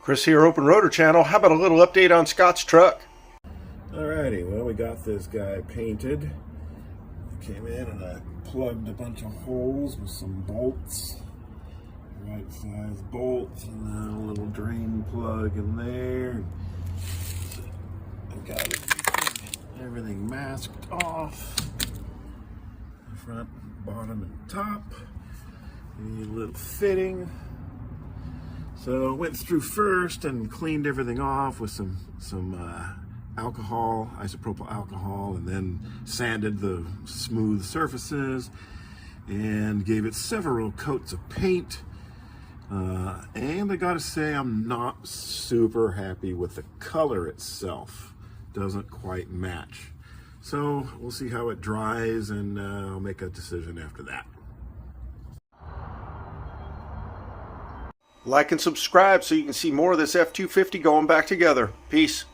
Chris here, Open Rotor Channel. How about a little update on Scott's truck? Alrighty, well, we got this guy painted. Came in and I plugged a bunch of holes with some bolts, right size bolts, and then a little drain plug in there. I got everything masked off, the front, bottom, and top. Need a little fitting. So I went through first and cleaned everything off with some alcohol, isopropyl alcohol, and then sanded the smooth surfaces and gave it several coats of paint. And I gotta say, I'm not super happy with the color itself. Doesn't quite match. So we'll see how it dries, and I'll make a decision after that. Like and subscribe so you can see more of this F-250 going back together. Peace.